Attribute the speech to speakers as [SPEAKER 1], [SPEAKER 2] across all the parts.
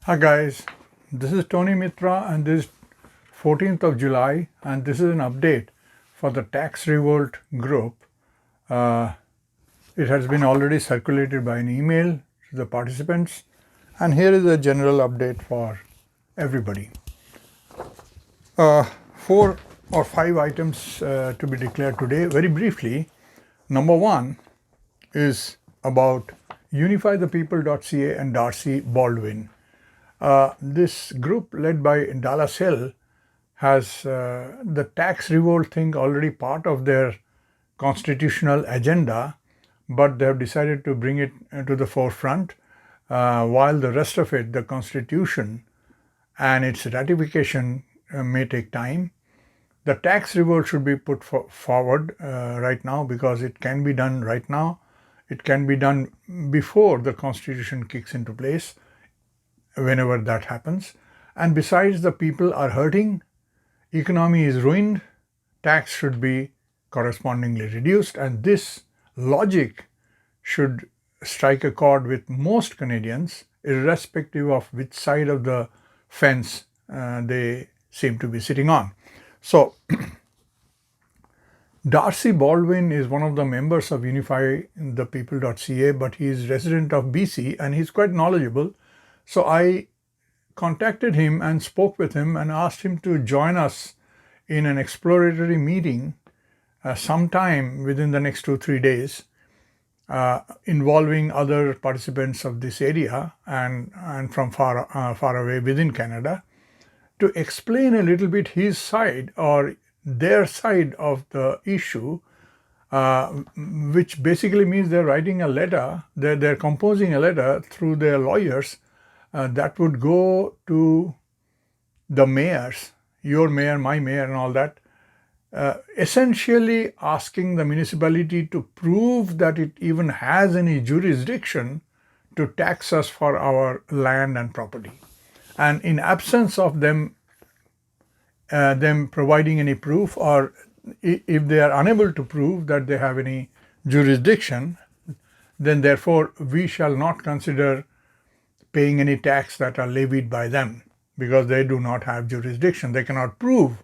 [SPEAKER 1] Hi guys, this is Tony Mitra and this is 14th of July and this is an update for the Tax Revolt group. It has been already circulated by an email to the participants and here is a general update for everybody. 4 or 5 items to be declared today. Very briefly, number 1 is about Unifythepeople.ca and Darcy Baldwin. This group led by Dallas Hill has the tax revolt thing already part of their constitutional agenda, but they have decided to bring it to the forefront while the rest of it, the constitution and its ratification may take time. The tax revolt should be put forward right now because it can be done right now. It can be done before the constitution kicks into place, whenever that happens. And besides, the people are hurting, economy is ruined, tax should be correspondingly reduced, and this logic should strike a chord with most Canadians, irrespective of which side of the fence they seem to be sitting on. So, Darcy Baldwin is one of the members of Unifythepeople.ca, but he is resident of BC and he's quite knowledgeable. So I contacted him and spoke with him and asked him to join us in an exploratory meeting sometime within the next 2-3 days involving other participants of this area and from far away within Canada to explain a little bit his side or their side of the issue, which basically means they're writing a letter, they're composing a letter through their lawyers that would go to the mayors, your mayor, my mayor and all that, essentially asking the municipality to prove that it even has any jurisdiction to tax us for our land and property. And in absence of them providing any proof, or if they are unable to prove that they have any jurisdiction, then therefore we shall not consider paying any tax that are levied by them because they do not have jurisdiction. They cannot prove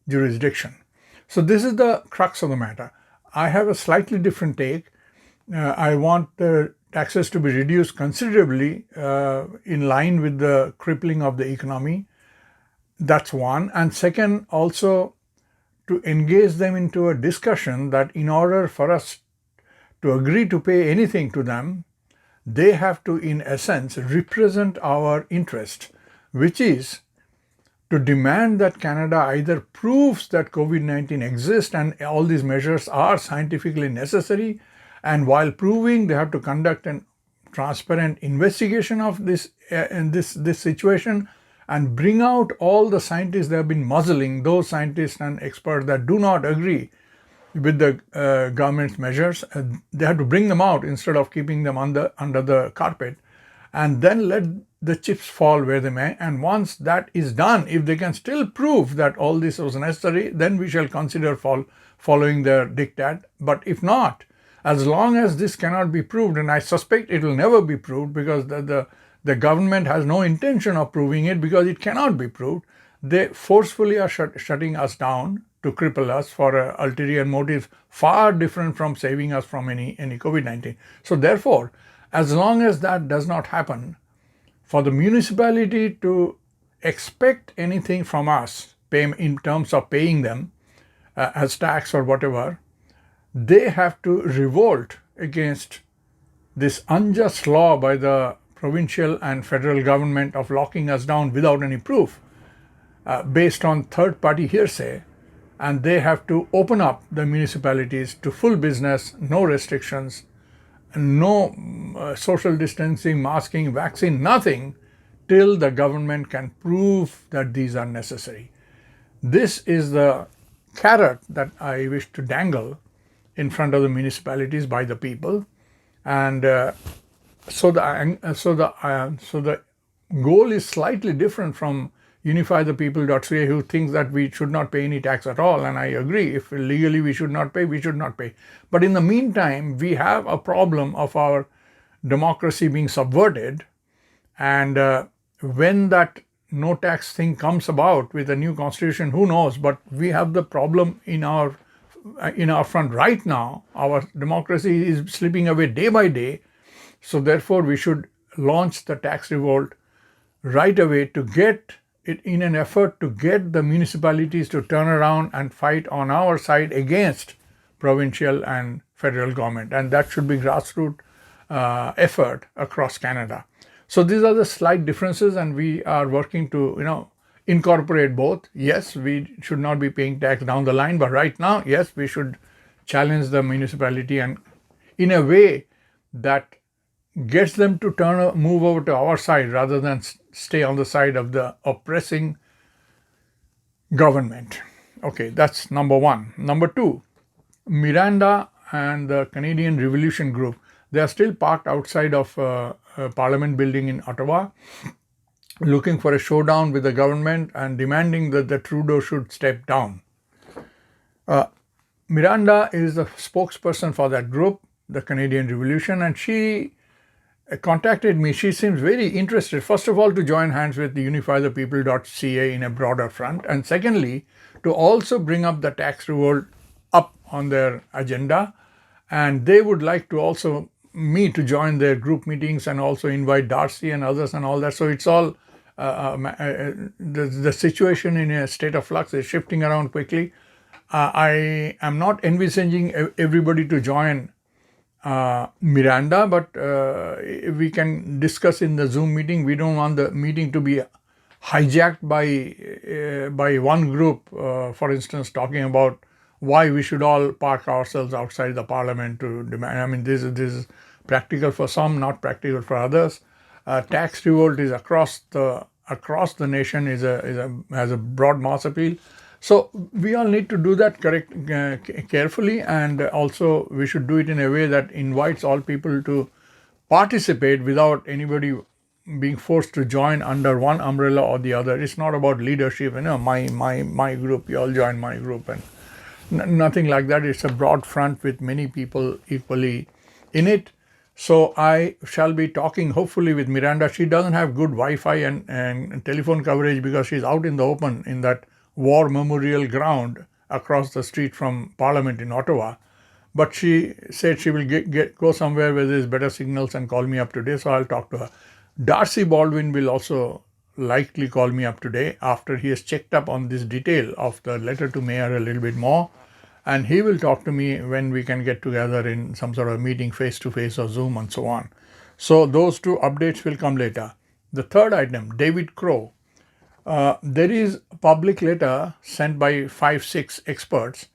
[SPEAKER 1] jurisdiction. So this is the crux of the matter. I have a slightly different take. I want the taxes to be reduced considerably in line with the crippling of the economy. That's one. And second, also to engage them into a discussion that in order for us to agree to pay anything to them, they have to, in essence, represent our interest, which is to demand that Canada either proves that COVID-19 exists and all these measures are scientifically necessary, and while proving, they have to conduct a transparent investigation of this situation and bring out all the scientists they have been muzzling, those scientists and experts that do not agree with the government's measures. They have to bring them out instead of keeping them under the carpet, and then let the chips fall where they may. And once that is done, if they can still prove that all this was necessary, then we shall consider following their diktat. But if not, as long as this cannot be proved, and I suspect it will never be proved because the government has no intention of proving it because it cannot be proved, they forcefully are shutting us down to cripple us for ulterior motives far different from saving us from any COVID-19. So therefore, as long as that does not happen, for the municipality to expect anything from us in terms of paying them as tax or whatever, they have to revolt against this unjust law by the provincial and federal government of locking us down without any proof based on third-party hearsay, and they have to open up the municipalities to full business, no restrictions, no social distancing, masking, vaccine, nothing, till the government can prove that these are necessary. This is the carrot that I wish to dangle in front of the municipalities by the people, and so the goal is slightly different from Unifythepeople.ca, who thinks that we should not pay any tax at all, and I agree. If legally we should not pay, we should not pay. But in the meantime, we have a problem of our democracy being subverted, and when that no tax thing comes about with a new constitution, who knows? But we have the problem in our front right now. Our democracy is slipping away day by day. So therefore, we should launch the tax revolt right away to get it in an effort to get the municipalities to turn around and fight on our side against provincial and federal government, and that should be grassroots effort across Canada. So these are the slight differences, and we are working to incorporate both. Yes, we should not be paying tax down the line, but right now, yes, we should challenge the municipality and in a way that gets them to move over to our side rather than stay on the side of the oppressing government. Okay, that's number one. Number two, Miranda and the Canadian Revolution Group, they are still parked outside of Parliament building in Ottawa, looking for a showdown with the government and demanding that the Trudeau should step down. Miranda is the spokesperson for that group, the Canadian Revolution, and she contacted me. She seems very interested, first of all, to join hands with the Unifythepeople.ca in a broader front, and secondly, to also bring up the tax revolt up on their agenda. And they would like to also me to join their group meetings and also invite Darcy and others and all that. So it's all the situation in a state of flux is shifting around quickly. I am not envisaging everybody to join Miranda, but we can discuss in the Zoom meeting. We don't want the meeting to be hijacked by one group, for instance, talking about why we should all park ourselves outside the Parliament to demand. I mean, this is practical for some, not practical for others. Tax revolt is across the nation has a broad mass appeal. So we all need to do that carefully, and also we should do it in a way that invites all people to participate without anybody being forced to join under one umbrella or the other. It's not about leadership, my group, you all join my group, and nothing like that. It's a broad front with many people equally in it. So I shall be talking hopefully with Miranda. She doesn't have good Wi-Fi and telephone coverage because she's out in the open in that war memorial ground across the street from Parliament in Ottawa. But she said she will go somewhere where there's better signals and call me up today, so I'll talk to her. Darcy Baldwin will also likely call me up today after he has checked up on this detail of the letter to Mayor a little bit more, and he will talk to me when we can get together in some sort of meeting face-to-face or Zoom and so on. So those two updates will come later. The third item, David Crowe. There is a public letter sent by 5-6 experts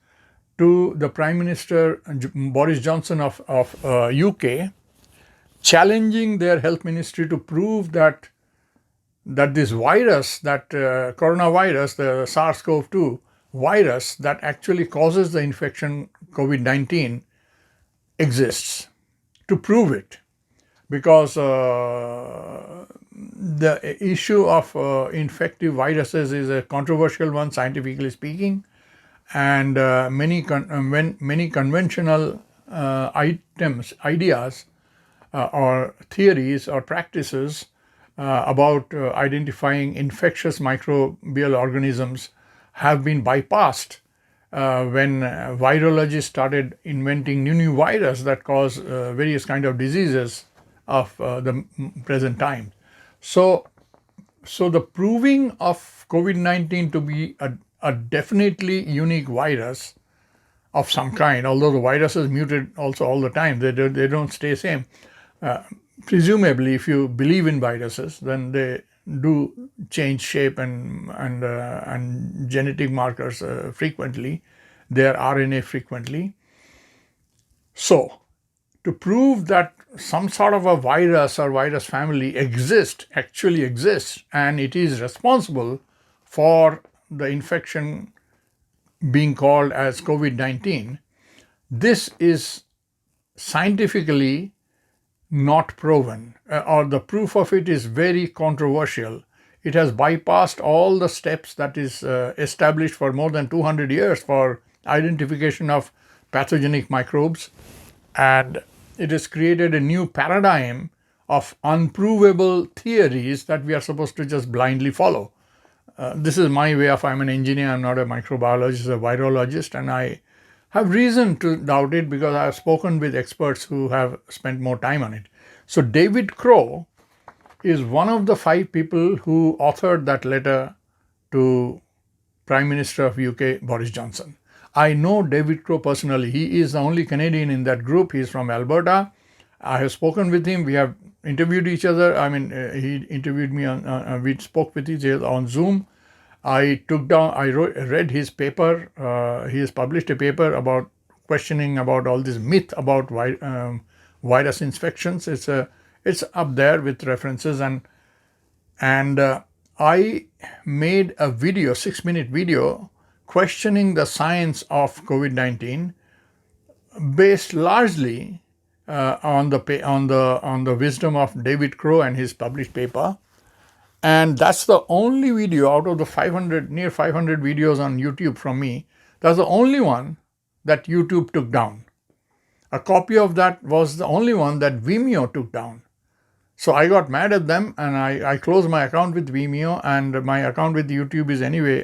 [SPEAKER 1] to the Prime Minister Boris Johnson of UK, challenging their health ministry to prove that this virus, that coronavirus, the SARS-CoV-2 virus that actually causes the infection COVID-19 exists, to prove it. Because the issue of infective viruses is a controversial one, scientifically speaking, and many conventional ideas or theories or practices about identifying infectious microbial organisms have been bypassed when virologists started inventing new viruses that cause various kind of diseases of the present time. So the proving of COVID-19 to be a definitely unique virus of some kind, although the viruses mutate also all the time, they don't stay same. Presumably, if you believe in viruses, then they do change shape and genetic markers frequently, their RNA frequently. So, to prove that some sort of a virus or virus family actually exists, and it is responsible for the infection being called as COVID-19, this is scientifically not proven, or the proof of it is very controversial. It has bypassed all the steps that is established for more than 200 years for identification of pathogenic microbes, and it has created a new paradigm of unprovable theories that we are supposed to just blindly follow. This is my way of, I'm an engineer, I'm not a microbiologist, a virologist, and I have reason to doubt it because I have spoken with experts who have spent more time on it. So David Crowe is one of the 5 people who authored that letter to Prime Minister of UK, Boris Johnson. I know David Crowe personally. He is the only Canadian in that group. He is from Alberta. I have spoken with him. We have interviewed each other. I mean, he interviewed me we spoke with each other on Zoom. I read his paper. He has published a paper about questioning about all this myth about virus infections. It's up there with references, and I made a video, 6-minute video, questioning the science of COVID-19, based largely on the wisdom of David Crowe and his published paper. And that's the only video out of the near 500 videos on YouTube from me. That's the only one that YouTube took down. A copy of that was the only one that Vimeo took down. So I got mad at them and I closed my account with Vimeo, and my account with YouTube is anyway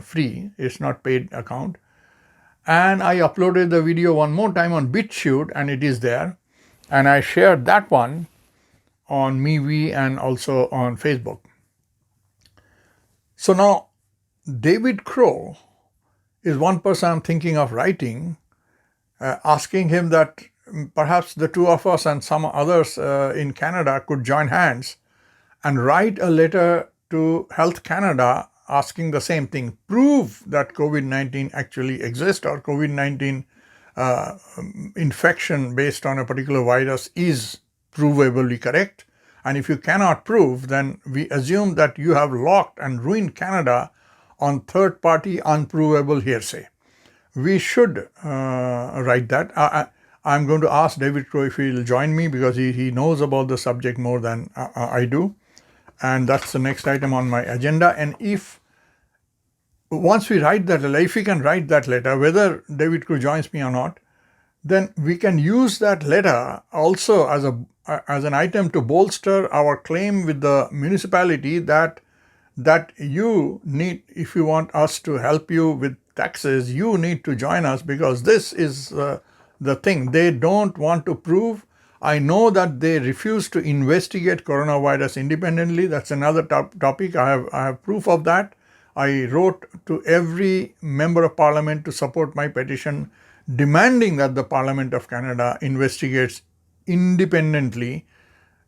[SPEAKER 1] free. It's not paid account. And I uploaded the video one more time on BitChute, and it is there. And I shared that one on MeWe and also on Facebook. So now David Crowe is one person I'm thinking of writing, asking him that perhaps the 2 of us and some others in Canada could join hands and write a letter to Health Canada asking the same thing: prove that COVID-19 actually exists, or COVID-19 infection based on a particular virus is provably correct. And if you cannot prove, then we assume that you have locked and ruined Canada on third-party unprovable hearsay. We should write that. I'm going to ask David Crowe if he will join me, because he knows about the subject more than I do. And that's the next item on my agenda. And once we write that letter, if we can write that letter, whether David Crowe joins me or not, then we can use that letter also as an item to bolster our claim with the municipality that you need, if you want us to help you with taxes, you need to join us, because this is the thing. They don't want to prove. I know that they refuse to investigate coronavirus independently. That's another topic. I have proof of that. I wrote to every member of parliament to support my petition, demanding that the Parliament of Canada investigates independently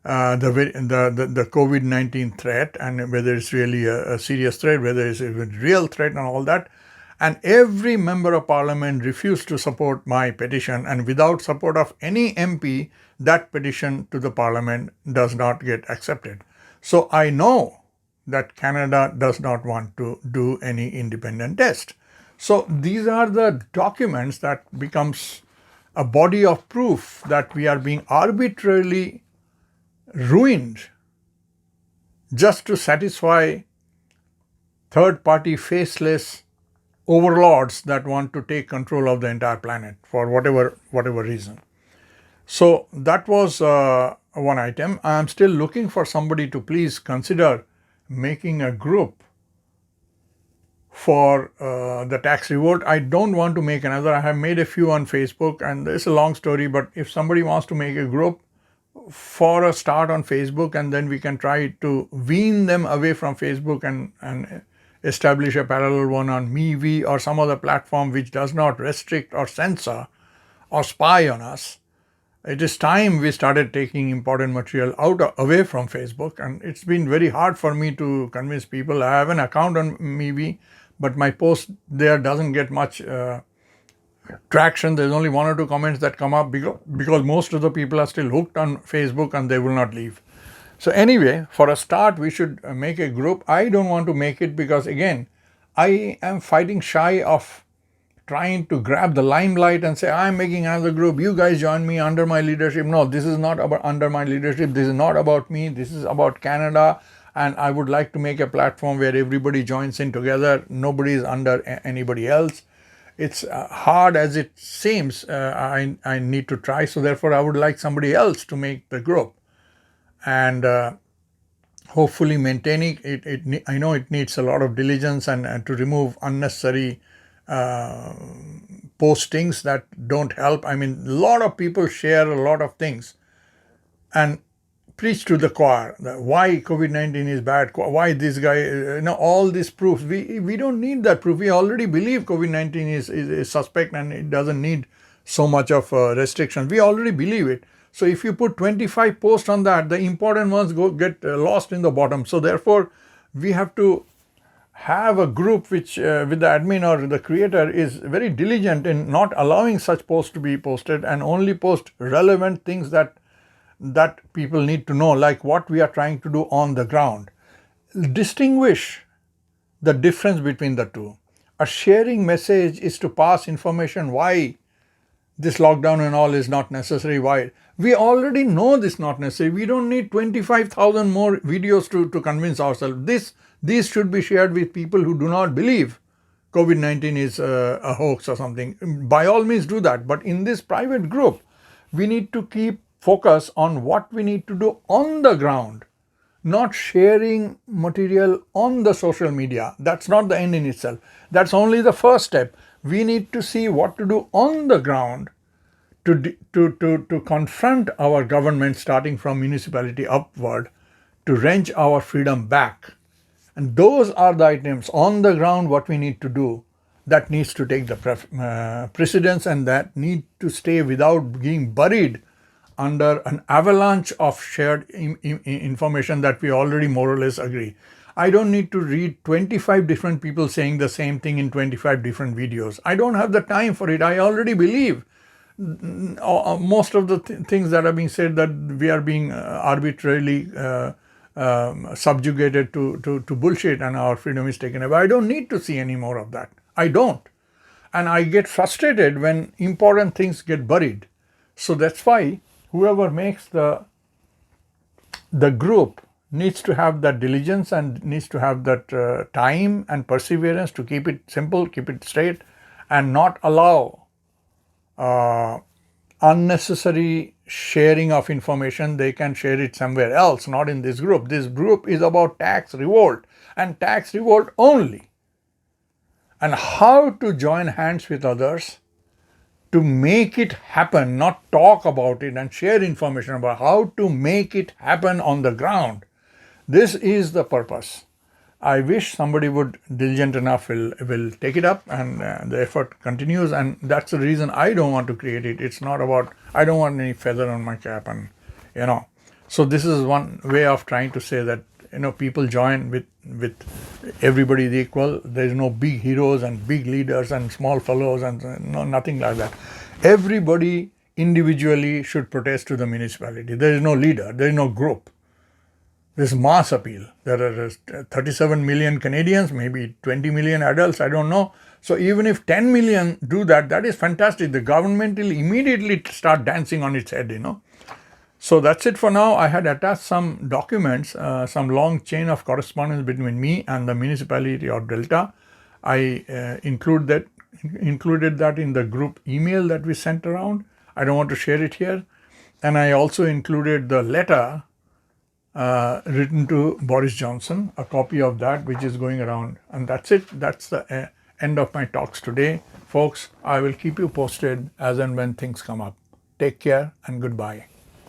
[SPEAKER 1] the COVID-19 threat, and whether it's really a serious threat, whether it's a real threat and all that. And every member of parliament refused to support my petition, and without support of any MP, that petition to the parliament does not get accepted. So I know that Canada does not want to do any independent test. So these are the documents that becomes a body of proof that we are being arbitrarily ruined just to satisfy third-party faceless overlords that want to take control of the entire planet for whatever reason. So that was one item. I am still looking for somebody to please consider making a group for the tax revolt. I don't want to make another. I have made a few on Facebook, and it's a long story, but if somebody wants to make a group for a start on Facebook, and then we can try to wean them away from Facebook and establish a parallel one on MeWe or some other platform which does not restrict or censor or spy on us. It is time we started taking important material away from Facebook, and it's been very hard for me to convince people. I have an account on MeWe, but my post there doesn't get much traction. There's only 1 or 2 comments that come up because most of the people are still hooked on Facebook and they will not leave. So anyway, for a start, we should make a group. I don't want to make it because, again, I am fighting shy of trying to grab the limelight and say, I'm making another group, you guys join me under my leadership. No, this is not about under my leadership. This is not about me. This is about Canada. And I would like to make a platform where everybody joins in together. Nobody is under anybody else. It's hard as it seems. I need to try. So therefore, I would like somebody else to make the group. and hopefully maintaining it. I know it needs a lot of diligence and to remove unnecessary postings that don't help. I mean, a lot of people share a lot of things and preach to the choir why COVID-19 is bad, why this guy, all these proofs. We don't need that proof. We already believe COVID-19 is suspect and it doesn't need so much of restrictions. We already believe it. So if you put 25 posts on that, the important ones get lost in the bottom. So therefore, we have to have a group which with the admin or the creator is very diligent in not allowing such posts to be posted and only post relevant things that people need to know, like what we are trying to do on the ground. Distinguish the difference between the two. A sharing message is to pass information why this lockdown and all is not necessary. Why? We already know this is not necessary. We don't need 25,000 more videos to convince ourselves. These should be shared with people who do not believe COVID-19 is a hoax or something. By all means do that. But in this private group, we need to keep focus on what we need to do on the ground, not sharing material on the social media. That's not the end in itself. That's only the first step. We need to see what to do on the ground to confront our government, starting from municipality upward, to wrench our freedom back. And those are the items on the ground, what we need to do, that needs to take the precedence and that need to stay without being buried under an avalanche of shared information that we already more or less agree. I don't need to read 25 different people saying the same thing in 25 different videos. I don't have the time for it. I already believe most of the things that are being said, that we are being arbitrarily subjugated to bullshit and our freedom is taken away. I don't need to see any more of that. I don't. And I get frustrated when important things get buried. So that's why whoever makes the group needs to have that diligence and needs to have that time and perseverance to keep it simple, keep it straight, and not allow unnecessary sharing of information. They can share it somewhere else, not in this group. This group is about tax revolt and tax revolt only, and how to join hands with others to make it happen, not talk about it and share information about how to make it happen on the ground. This is the purpose. I wish somebody would diligent enough will take it up and the effort continues, and that's the reason I don't want to create it. It's not about, I don't want any feather on my cap, and so this is one way of trying to say that people join with everybody is equal. There is no big heroes and big leaders and small fellows and nothing like that. Everybody individually should protest to the municipality. There is no leader, there is no group. This mass appeal. There are 37 million Canadians, maybe 20 million adults, I don't know. So even if 10 million do that, that is fantastic. The government will immediately start dancing on its head, So that's it for now. I had attached some documents, some long chain of correspondence between me and the municipality of Delta. I included that in the group email that we sent around. I don't want to share it here. And I also included the letter written to Boris Johnson, a copy of that which is going around. And that's it. That's the end of my talks today. Folks, I will keep you posted as and when things come up. Take care and goodbye.